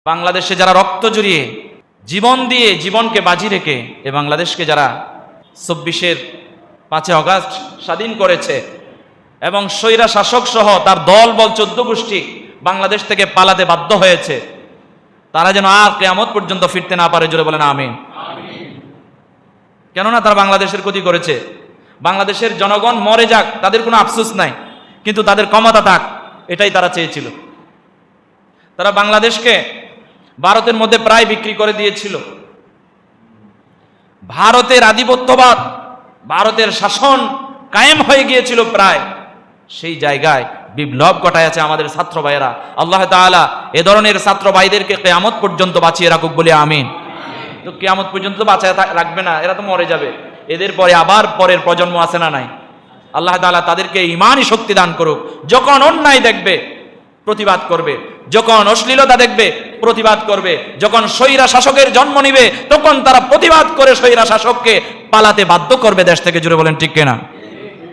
বাংলাদেশে যারা রক্ত জড়িয়ে জীবন দিয়ে জীবনকে বাজি রেখে এ বাংলাদেশকে যারা ২৪-এর ৫ই আগস্ট স্বাধীন করেছে এবং স্বৈরা শাসক সহ তার দল বল ১৪ গোষ্ঠী বাংলাদেশ থেকে পালাতে বাধ্য হয়েছে, তারা যেন আর কিয়ামত পর্যন্ত ফিরতে না পারে, জোরে বলেন আমিন। কেননা তারা বাংলাদেশের ক্ষতি করেছে। বাংলাদেশের জনগণ মরে যাক, তাদের কোনো আফসোস নাই, কিন্তু তাদের ক্ষমতা থাক, এটাই তারা চেয়েছিল। তারা বাংলাদেশকে ভারতের মধ্যে প্রায় বিক্রি করে দিয়েছিল। ভারতের আধিপত্যবাদ, ভারতের শাসন কায়েম হয়ে গিয়েছিল প্রায়, সেই জায়গায় বিপ্লব ঘটাইছে আমাদের ছাত্র ভাইয়েরা। আল্লাহ তাআলা এ ধরনের ছাত্র ভাইদেরকে কিয়ামত পর্যন্ত বাঁচিয়ে রাখুক বলে আমিন। তো কিয়ামত পর্যন্ত বাঁচায় রাখবে না, এরা তো মরে যাবে, এদের পরে আবার পরের প্রজন্ম আছে না নাই? আল্লাহ তাআলা তাদেরকে ঈমানি শক্তি দান করুক। যখন অন্যায় দেখবে প্রতিবাদ করবে, যখন অশ্লীলতা দেখবে প্রতিবাদ করবে, যখন স্বৈরা শাসকের জন্ম নিবে তখন তারা প্রতিবাদ করে স্বৈরা শাসককে পালাতে বাধ্য করবে দেশ থেকে, জুড়ে বলেন ঠিক কিনা?